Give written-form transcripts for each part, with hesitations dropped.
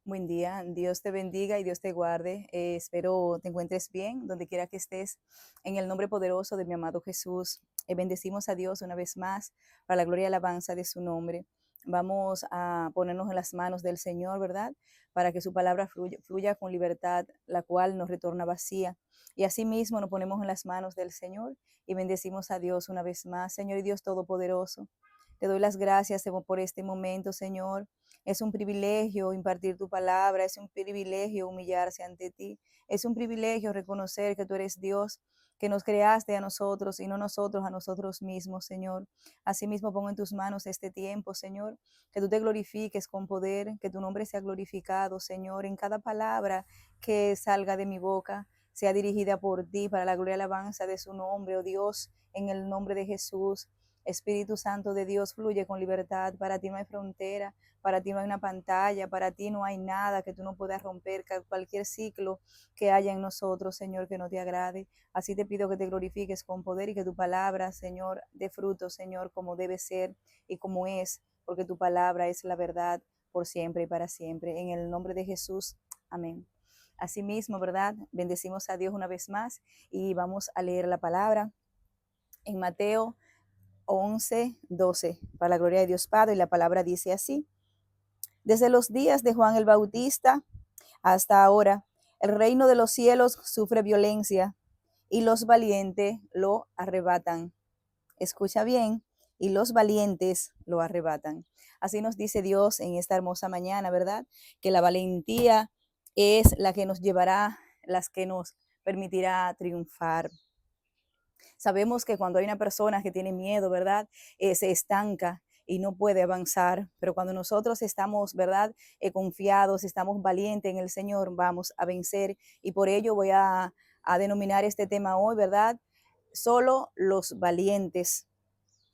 Buen día, Dios te bendiga y Dios te guarde. Espero te encuentres bien donde quiera que estés. En el nombre poderoso de mi amado Jesús, bendecimos a Dios una vez más para la gloria y alabanza de su nombre. Vamos a ponernos en las manos del Señor, ¿verdad? Para que su palabra fluya con libertad, la cual nos retorna vacía. Y asimismo nos ponemos en las manos del Señor y bendecimos a Dios una vez más. Señor y Dios Todopoderoso, te doy las gracias por este momento, Señor. Es un privilegio impartir tu palabra, es un privilegio humillarse ante ti, es un privilegio reconocer que tú eres Dios, que nos creaste a nosotros y no nosotros a nosotros mismos, Señor. Asimismo pongo en tus manos este tiempo, Señor, que tú te glorifiques con poder, que tu nombre sea glorificado, Señor, en cada palabra que salga de mi boca sea dirigida por ti para la gloria y alabanza de su nombre, oh Dios, en el nombre de Jesús. Espíritu Santo de Dios, fluye con libertad. Para ti no hay frontera, para ti no hay una pantalla, para ti no hay nada que tú no puedas romper, cualquier ciclo que haya en nosotros, Señor, que no te agrade. Así te pido que te glorifiques con poder y que tu palabra, Señor, dé fruto, Señor, como debe ser y como es, porque tu palabra es la verdad por siempre y para siempre. En el nombre de Jesús, amén. Asimismo, ¿verdad? Bendecimos a Dios una vez más y vamos a leer la palabra en Mateo 11:12, para la gloria de Dios Padre, y la palabra dice así: desde los días de Juan el Bautista hasta ahora, el reino de los cielos sufre violencia y los valientes lo arrebatan. Escucha bien, y los valientes lo arrebatan. Así nos dice Dios en esta hermosa mañana, ¿verdad? Que la valentía es la que nos llevará, las que nos permitirá triunfar. Sabemos que cuando hay una persona que tiene miedo, ¿verdad? Se estanca y no puede avanzar, pero cuando nosotros estamos, ¿verdad? Confiados, estamos valientes en el Señor, vamos a vencer. Y por ello voy a denominar este tema hoy, ¿verdad? Solo los valientes.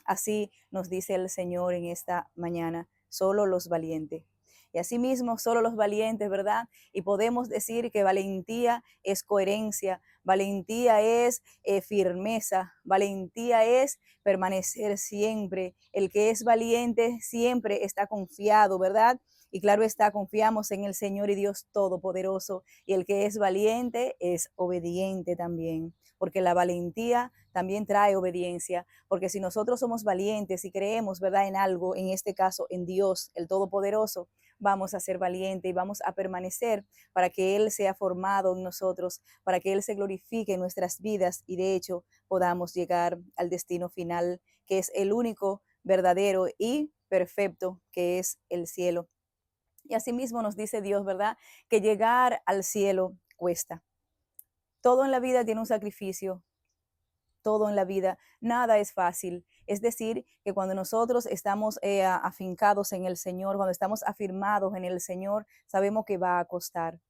Así nos dice el Señor en esta mañana, solo los valientes. Y asimismo, solo los valientes, ¿verdad? Y podemos decir que valentía es coherencia, valentía es firmeza, valentía es permanecer siempre. El que es valiente siempre está confiado, ¿verdad? Y claro está, confiamos en el Señor y Dios Todopoderoso. Y el que es valiente es obediente también, porque la valentía también trae obediencia, porque si nosotros somos valientes y creemos, ¿verdad?, en algo, en este caso en Dios, el Todopoderoso, vamos a ser valientes y vamos a permanecer para que Él sea formado en nosotros, para que Él se glorifique en nuestras vidas y de hecho podamos llegar al destino final, que es el único, verdadero y perfecto, que es el cielo. Y asimismo nos dice Dios, ¿verdad?, que llegar al cielo cuesta. Todo en la vida tiene un sacrificio, todo en la vida, nada es fácil. Es decir, que cuando nosotros estamos afincados en el Señor, cuando estamos afirmados en el Señor, sabemos que va a costar.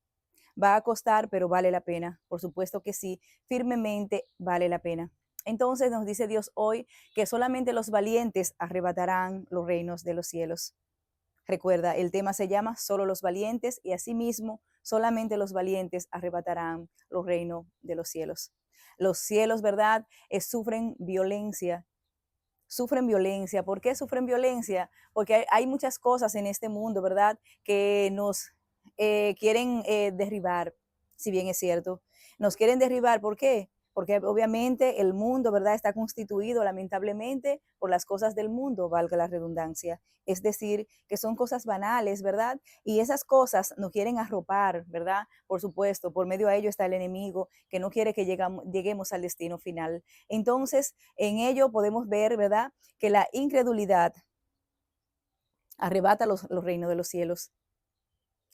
Va a costar, pero vale la pena. Por supuesto que sí, firmemente vale la pena. Entonces nos dice Dios hoy que solamente los valientes arrebatarán los reinos de los cielos. Recuerda, el tema se llama Solo los valientes y asimismo solamente los valientes arrebatarán los reinos de los cielos. Los cielos, ¿verdad? Sufren violencia. Sufren violencia. ¿Por qué sufren violencia? Porque hay muchas cosas en este mundo, ¿verdad? Que nos quieren derribar, si bien es cierto. Nos quieren derribar, ¿por qué? Porque obviamente el mundo, ¿verdad?, está constituido lamentablemente por las cosas del mundo, valga la redundancia. Es decir, que son cosas banales, ¿verdad? Y esas cosas nos quieren arropar, ¿verdad? Por supuesto, por medio a ello está el enemigo que no quiere que lleguemos al destino final. Entonces, en ello podemos ver, ¿verdad?, que la incredulidad arrebata los reinos de los cielos.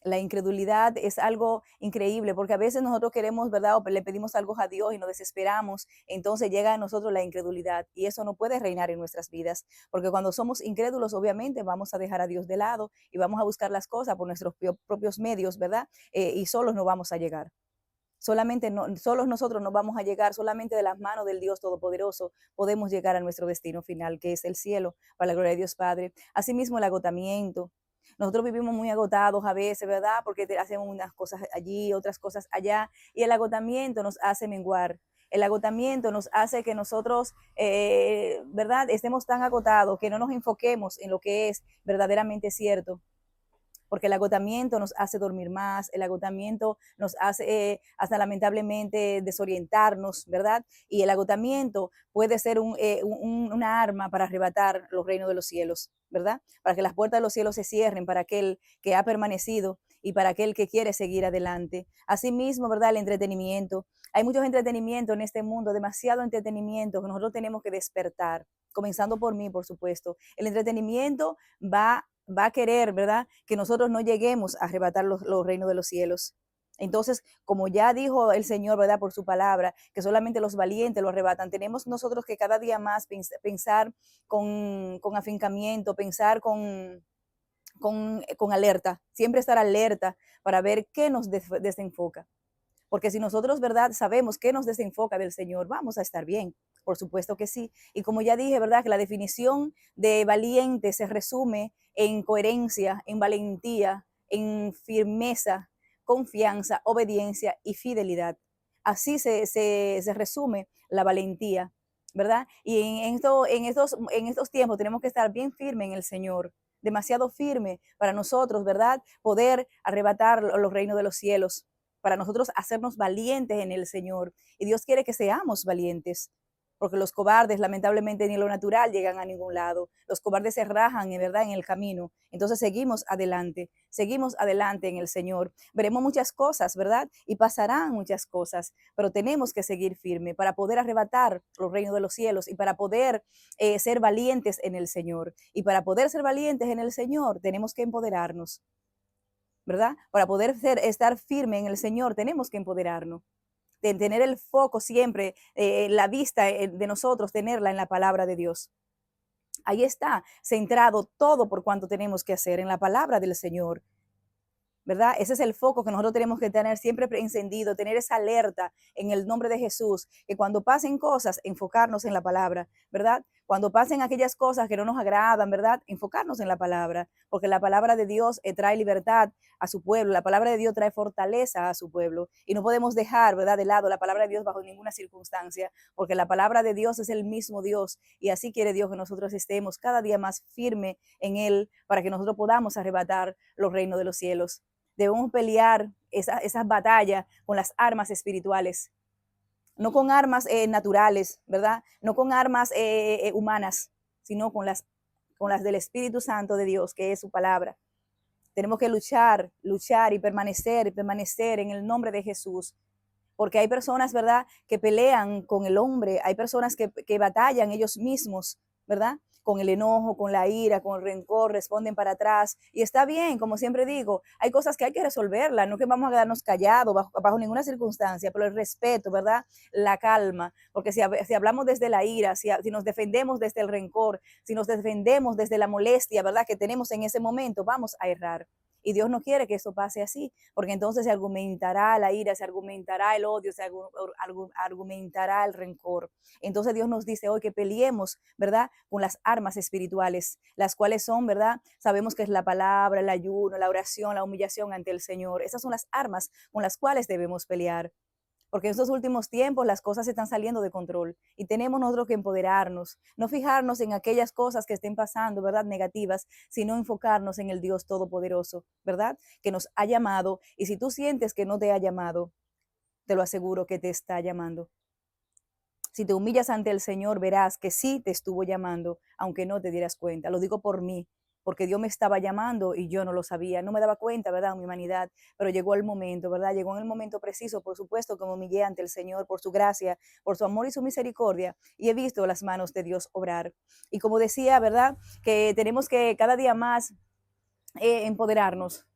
La incredulidad es algo increíble porque a veces nosotros queremos, ¿verdad? O le pedimos algo a Dios y nos desesperamos, entonces llega a nosotros la incredulidad y eso no puede reinar en nuestras vidas, porque cuando somos incrédulos obviamente vamos a dejar a Dios de lado y vamos a buscar las cosas por nuestros propios medios, ¿verdad? Y solos no vamos a llegar. Solamente solos nosotros no vamos a llegar, solamente de las manos del Dios Todopoderoso podemos llegar a nuestro destino final, que es el cielo, para la gloria de Dios Padre. Asimismo, el agotamiento. Nosotros vivimos muy agotados a veces, ¿verdad? Porque hacemos unas cosas allí, otras cosas allá, y el agotamiento nos hace menguar. El agotamiento nos hace que nosotros, ¿verdad?, estemos tan agotados que no nos enfoquemos en lo que es verdaderamente cierto. porque el agotamiento nos hace dormir más, el agotamiento nos hace hasta lamentablemente desorientarnos, ¿verdad? Y el agotamiento puede ser una arma para arrebatar los reinos de los cielos, ¿verdad? Para que las puertas de los cielos se cierren para aquel que ha permanecido y para aquel que quiere seguir adelante. Asimismo, ¿verdad? El entretenimiento. Hay muchos entretenimientos en este mundo, demasiado entretenimiento que nosotros tenemos que despertar, comenzando por mí, por supuesto. El entretenimiento va a querer, ¿verdad? Que nosotros no lleguemos a arrebatar los reinos de los cielos. Entonces, como ya dijo el Señor, ¿verdad? Por su palabra, que solamente los valientes lo arrebatan, tenemos nosotros que cada día más pensar con afincamiento, pensar con alerta, siempre estar alerta para ver qué nos desenfoca. Porque si nosotros, ¿verdad?, sabemos qué nos desenfoca del Señor, vamos a estar bien. Por supuesto que sí. Y como ya dije, ¿verdad?, que la definición de valiente se resume en coherencia, en valentía, en firmeza, confianza, obediencia y fidelidad. Así se resume la valentía, ¿verdad? Y en estos tiempos tenemos que estar bien firmes en el Señor, demasiado firme para nosotros, ¿verdad?, poder arrebatar los reinos de los cielos, para nosotros hacernos valientes en el Señor. Y Dios quiere que seamos valientes, porque los cobardes lamentablemente ni en lo natural llegan a ningún lado. Los cobardes se rajan, ¿verdad?, en el camino. Entonces seguimos adelante en el Señor. Veremos muchas cosas, ¿verdad? Y pasarán muchas cosas, pero tenemos que seguir firme para poder arrebatar los reinos de los cielos y para poder ser valientes en el Señor. Y para poder ser valientes en el Señor tenemos que empoderarnos, ¿verdad? Para poder estar firme en el Señor tenemos que empoderarnos, de tener el foco siempre, la vista de nosotros, tenerla en la palabra de Dios. Ahí está centrado todo por cuanto tenemos que hacer en la palabra del Señor, ¿verdad? Ese es el foco que nosotros tenemos que tener siempre encendido, tener esa alerta en el nombre de Jesús, que cuando pasen cosas, enfocarnos en la palabra, ¿verdad? Cuando pasen aquellas cosas que no nos agradan, ¿verdad? Enfocarnos en la palabra, porque la palabra de Dios trae libertad a su pueblo, la palabra de Dios trae fortaleza a su pueblo, y no podemos dejar, ¿verdad?, de lado la palabra de Dios bajo ninguna circunstancia, porque la palabra de Dios es el mismo Dios, y así quiere Dios que nosotros estemos cada día más firme en Él, para que nosotros podamos arrebatar los reinos de los cielos. Debemos pelear esas batallas con las armas espirituales, no con armas naturales, ¿verdad? No con armas humanas, sino con las del Espíritu Santo de Dios, que es su palabra. Tenemos que luchar y permanecer en el nombre de Jesús. Porque hay personas, ¿verdad?, que pelean con el hombre, hay personas que batallan ellos mismos, ¿verdad?, con el enojo, con la ira, con el rencor, responden para atrás. Y está bien, como siempre digo, hay cosas que hay que resolverlas, no que vamos a quedarnos callados bajo ninguna circunstancia, pero el respeto, ¿verdad?, la calma, porque si hablamos desde la ira, si nos defendemos desde el rencor, si nos defendemos desde la molestia, ¿verdad?, que tenemos en ese momento, vamos a errar. Y Dios no quiere que eso pase así, porque entonces se argumentará la ira, se argumentará el odio, se argumentará el rencor. Entonces Dios nos dice hoy que peleemos, ¿verdad?, con las armas espirituales, las cuales son, ¿verdad? Sabemos que es la palabra, el ayuno, la oración, la humillación ante el Señor. Esas son las armas con las cuales debemos pelear. Porque en estos últimos tiempos las cosas están saliendo de control y tenemos nosotros que empoderarnos, no fijarnos en aquellas cosas que estén pasando, ¿verdad?, negativas, sino enfocarnos en el Dios Todopoderoso, ¿verdad?, que nos ha llamado. Y si tú sientes que no te ha llamado, te lo aseguro que te está llamando. Si te humillas ante el Señor, verás que sí te estuvo llamando, aunque no te dieras cuenta. Lo digo por mí, porque Dios me estaba llamando y yo no lo sabía, no me daba cuenta, ¿verdad?, mi humanidad, pero llegó el momento, ¿verdad? Llegó en el momento preciso, por supuesto, que me humillé ante el Señor por su gracia, por su amor y su misericordia, y he visto las manos de Dios obrar. Y como decía, ¿verdad?, que tenemos que cada día más empoderarnos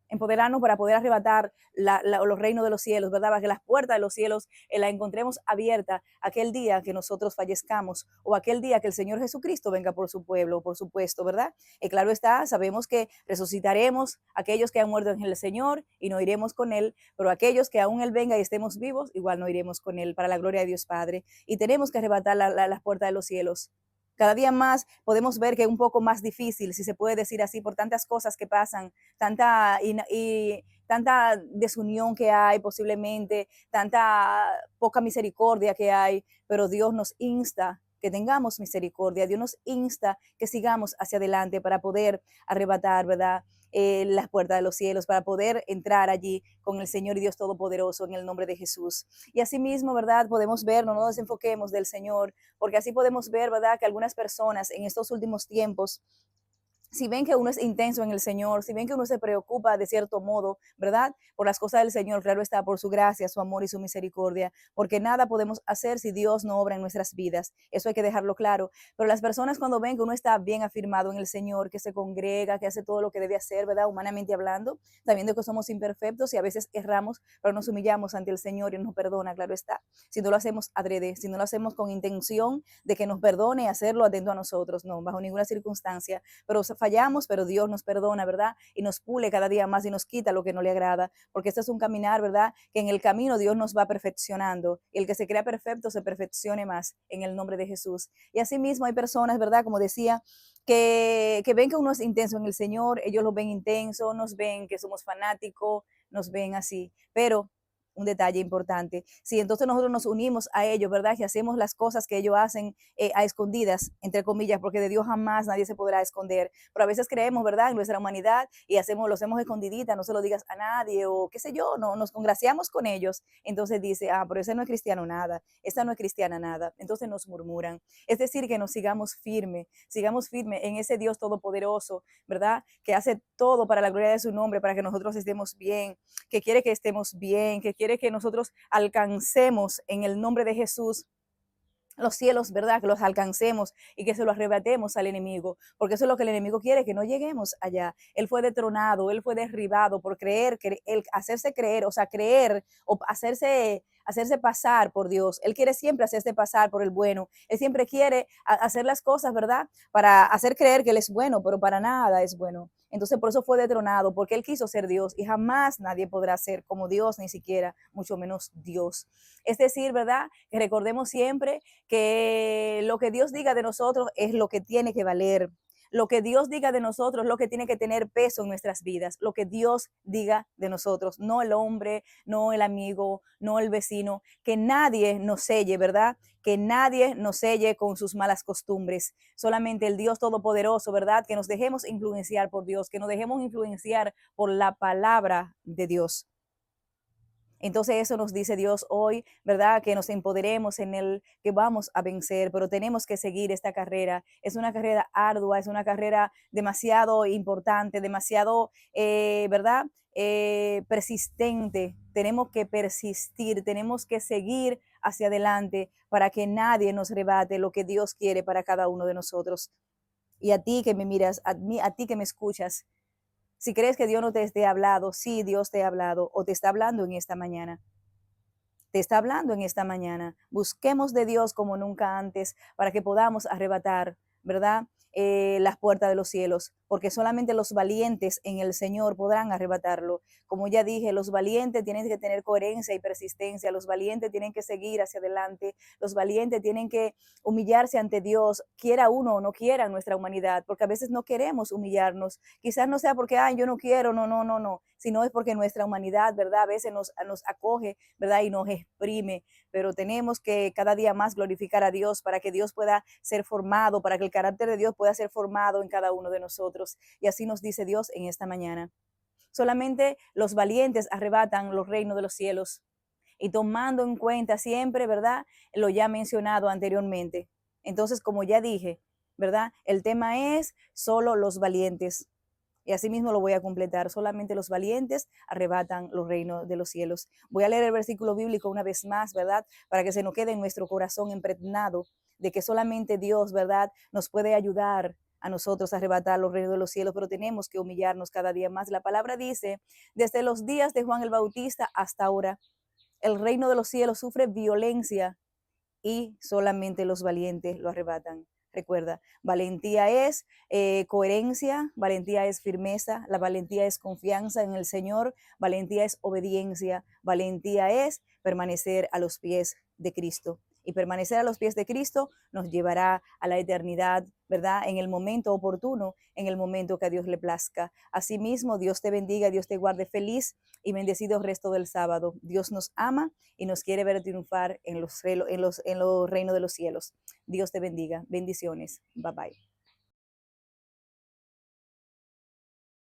para poder arrebatar los reinos de los cielos, ¿verdad? Para que las puertas de los cielos la encontremos abierta aquel día que nosotros fallezcamos o aquel día que el Señor Jesucristo venga por su pueblo, por supuesto, ¿verdad? Claro está, sabemos que resucitaremos aquellos que han muerto en el Señor y no iremos con Él, pero aquellos que aún Él venga y estemos vivos, igual no iremos con Él, para la gloria de Dios Padre. Y tenemos que arrebatar las puertas de los cielos. Cada día más podemos ver que es un poco más difícil, si se puede decir así, por tantas cosas que pasan, tanta desunión que hay posiblemente, tanta poca misericordia que hay, pero Dios nos insta que tengamos misericordia. Dios nos insta que sigamos hacia adelante para poder arrebatar, ¿verdad? Las puertas de los cielos, para poder entrar allí con el Señor y Dios Todopoderoso en el nombre de Jesús. Y asimismo, ¿verdad? Podemos ver, no nos desenfoquemos del Señor, porque así podemos ver, ¿verdad? Que algunas personas en estos últimos tiempos, si ven que uno es intenso en el Señor, si ven que uno se preocupa de cierto modo, ¿verdad? Por las cosas del Señor, claro está, por su gracia, su amor y su misericordia, porque nada podemos hacer si Dios no obra en nuestras vidas. Eso hay que dejarlo claro. Pero las personas cuando ven que uno está bien afirmado en el Señor, que se congrega, que hace todo lo que debe hacer, ¿verdad? Humanamente hablando, sabiendo que somos imperfectos y a veces erramos, pero nos humillamos ante el Señor y nos perdona, claro está. Si no lo hacemos adrede, si no lo hacemos con intención de que nos perdone y hacerlo atento a nosotros, no, bajo ninguna circunstancia, pero fallamos, pero Dios nos perdona, ¿verdad? Y nos pule cada día más y nos quita lo que no le agrada, porque este es un caminar, ¿verdad? Que en el camino Dios nos va perfeccionando y el que se crea perfecto se perfeccione más en el nombre de Jesús. Y asimismo hay personas, ¿verdad? Como decía, que ven que uno es intenso en el Señor, ellos lo ven intenso, nos ven que somos fanáticos, nos ven así, pero un detalle importante. Si entonces nosotros nos unimos a ellos, ¿verdad? Que hacemos las cosas que ellos hacen a escondidas, entre comillas, porque de Dios jamás nadie se podrá esconder. Pero a veces creemos, ¿verdad? En nuestra humanidad y lo hacemos escondidita, no se lo digas a nadie o qué sé yo, no, nos congraciamos con ellos. Entonces dice, pero ese no es cristiano nada, esta no es cristiana nada. Entonces nos murmuran. Es decir, que nos sigamos firme en ese Dios todopoderoso, ¿verdad? Que hace todo para la gloria de su nombre, para que nosotros estemos bien, que quiere que estemos bien, que quiere que nosotros alcancemos en el nombre de Jesús los cielos, ¿verdad? Que los alcancemos y que se los arrebatemos al enemigo, porque eso es lo que el enemigo quiere, que no lleguemos allá. Él fue detronado, él fue derribado por creer, el hacerse creer, o sea, creer o hacerse pasar por Dios. Él quiere siempre hacerse pasar por el bueno. Él siempre quiere hacer las cosas, ¿verdad? Para hacer creer que él es bueno, pero para nada es bueno. Entonces por eso fue detronado, porque él quiso ser Dios y jamás nadie podrá ser como Dios, ni siquiera, mucho menos Dios. Es decir, ¿verdad? Que recordemos siempre que lo que Dios diga de nosotros es lo que tiene que valer. Lo que Dios diga de nosotros es lo que tiene que tener peso en nuestras vidas. Lo que Dios diga de nosotros, no el hombre, no el amigo, no el vecino. Que nadie nos selle, ¿verdad? Que nadie nos selle con sus malas costumbres. Solamente el Dios Todopoderoso, ¿verdad? Que nos dejemos influenciar por Dios, que nos dejemos influenciar por la palabra de Dios. Entonces eso nos dice Dios hoy, ¿verdad? Que nos empoderemos en el que vamos a vencer, pero tenemos que seguir esta carrera. Es una carrera ardua, es una carrera demasiado importante, demasiado, ¿verdad? Persistente. Tenemos que persistir, tenemos que seguir hacia adelante para que nadie nos rebate lo que Dios quiere para cada uno de nosotros. Y a ti que me miras, a ti que me escuchas, si crees que Dios no te esté hablado, sí, Dios te ha hablado o te está hablando en esta mañana. Te está hablando en esta mañana. Busquemos de Dios como nunca antes para que podamos arrebatar, ¿verdad? Las puertas de los cielos, porque solamente los valientes en el Señor podrán arrebatarlo. Como ya dije, los valientes tienen que tener coherencia y persistencia, los valientes tienen que seguir hacia adelante, los valientes tienen que humillarse ante Dios, quiera uno o no quiera nuestra humanidad, porque a veces no queremos humillarnos. Quizás no sea porque, yo no quiero, no, sino es porque nuestra humanidad, ¿verdad? A veces nos acoge, ¿verdad? Y nos exprime, pero tenemos que cada día más glorificar a Dios para que Dios pueda ser formado, para que el carácter de Dios pueda ser formado en cada uno de nosotros. Y así nos dice Dios en esta mañana. Solamente los valientes arrebatan los reinos de los cielos y tomando en cuenta siempre, ¿verdad? Lo ya mencionado anteriormente. Entonces, como ya dije, ¿verdad? El tema es solo los valientes. Y así mismo lo voy a completar. Solamente los valientes arrebatan los reinos de los cielos. Voy a leer el versículo bíblico una vez más, ¿verdad? Para que se nos quede en nuestro corazón impregnado de que solamente Dios, ¿verdad? Nos puede ayudar a nosotros a arrebatar los reinos de los cielos, pero tenemos que humillarnos cada día más. La palabra dice, desde los días de Juan el Bautista hasta ahora, el reino de los cielos sufre violencia y solamente los valientes lo arrebatan. Recuerda, valentía es coherencia, valentía es firmeza, la valentía es confianza en el Señor, valentía es obediencia, valentía es permanecer a los pies de Cristo. y permanecer a los pies de Cristo nos llevará a la eternidad, ¿verdad? En el momento oportuno, en el momento que a Dios le plazca. Asimismo, Dios te bendiga, Dios te guarde feliz y bendecido resto del sábado. Dios nos ama y nos quiere ver triunfar en los reinos de los cielos. Dios te bendiga. Bendiciones. Bye bye.